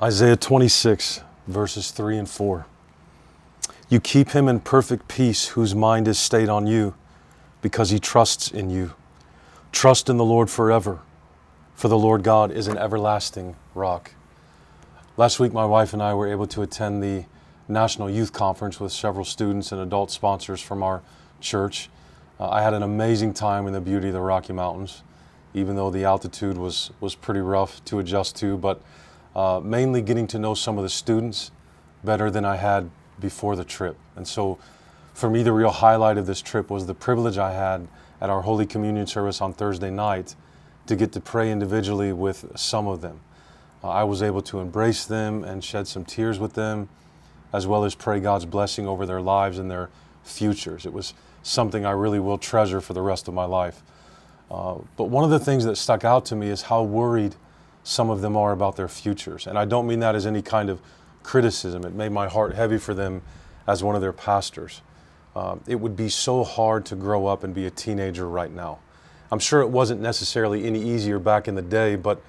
Isaiah 26, verses 3 and 4. You keep him in perfect peace whose mind is stayed on you, because he trusts in you. Trust in the Lord forever, for the Lord God is an everlasting rock. Last week, my wife and I were able to attend the National Youth Conference with several students and adult sponsors from our church. I had an amazing time in the beauty of the Rocky Mountains, even though the altitude was pretty rough to adjust to, but mainly getting to know some of the students better than I had before the trip. And so for me, the real highlight of this trip was the privilege I had at our Holy Communion service on Thursday night to get to pray individually with some of them. I was able to embrace them and shed some tears with them, as well as pray God's blessing over their lives and their futures. It was something I really will treasure for the rest of my life. But one of the things that stuck out to me is how worried some of them are about their futures. And I don't mean that as any kind of criticism. It made my heart heavy for them as one of their pastors. It would be so hard to grow up and be a teenager right now. I'm sure it wasn't necessarily any easier back in the day, but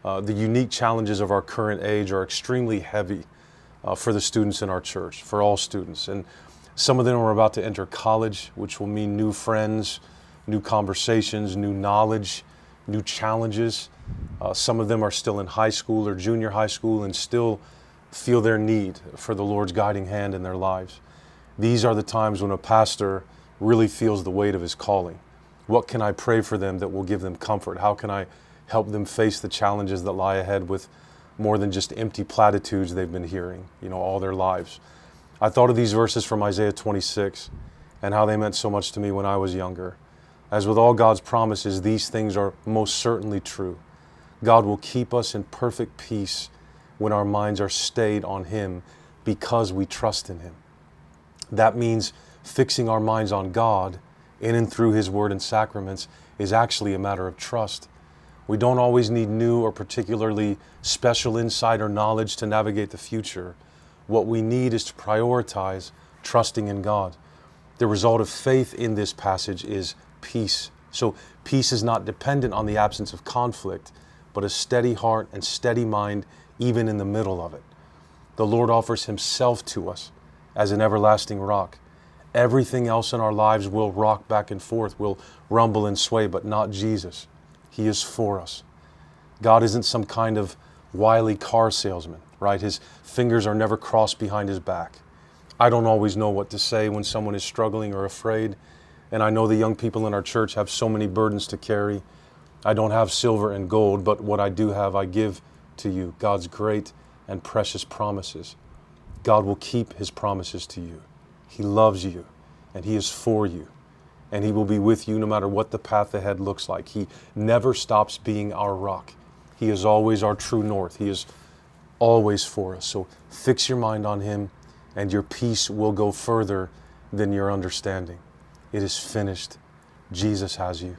the unique challenges of our current age are extremely heavy for the students in our church, for all students. And some of them are about to enter college, which will mean new friends, new conversations, new knowledge, new challenges. Some of them are still in high school or junior high school and still feel their need for the Lord's guiding hand in their lives. These are the times when a pastor really feels the weight of his calling. What can I pray for them that will give them comfort? How can I help them face the challenges that lie ahead with more than just empty platitudes they've been hearing, all their lives? I thought of these verses from Isaiah 26 and how they meant so much to me when I was younger. As with all God's promises, these things are most certainly true. God will keep us in perfect peace when our minds are stayed on Him because we trust in Him. That means fixing our minds on God in and through His Word and sacraments is actually a matter of trust. We don't always need new or particularly special insight or knowledge to navigate the future. What we need is to prioritize trusting in God. The result of faith in this passage is peace. So peace is not dependent on the absence of conflict, but a steady heart and steady mind even in the middle of it. The Lord offers Himself to us as an everlasting rock. Everything else in our lives will rock back and forth, will rumble and sway, but not Jesus. He is for us. God isn't some kind of wily car salesman, right? His fingers are never crossed behind His back. I don't always know what to say when someone is struggling or afraid, and I know the young people in our church have so many burdens to carry. I don't have silver and gold, but what I do have, I give to you, God's great and precious promises. God will keep His promises to you. He loves you, and He is for you, and He will be with you no matter what the path ahead looks like. He never stops being our rock. He is always our true north. He is always for us. So fix your mind on Him, and your peace will go further than your understanding. It is finished. Jesus has you.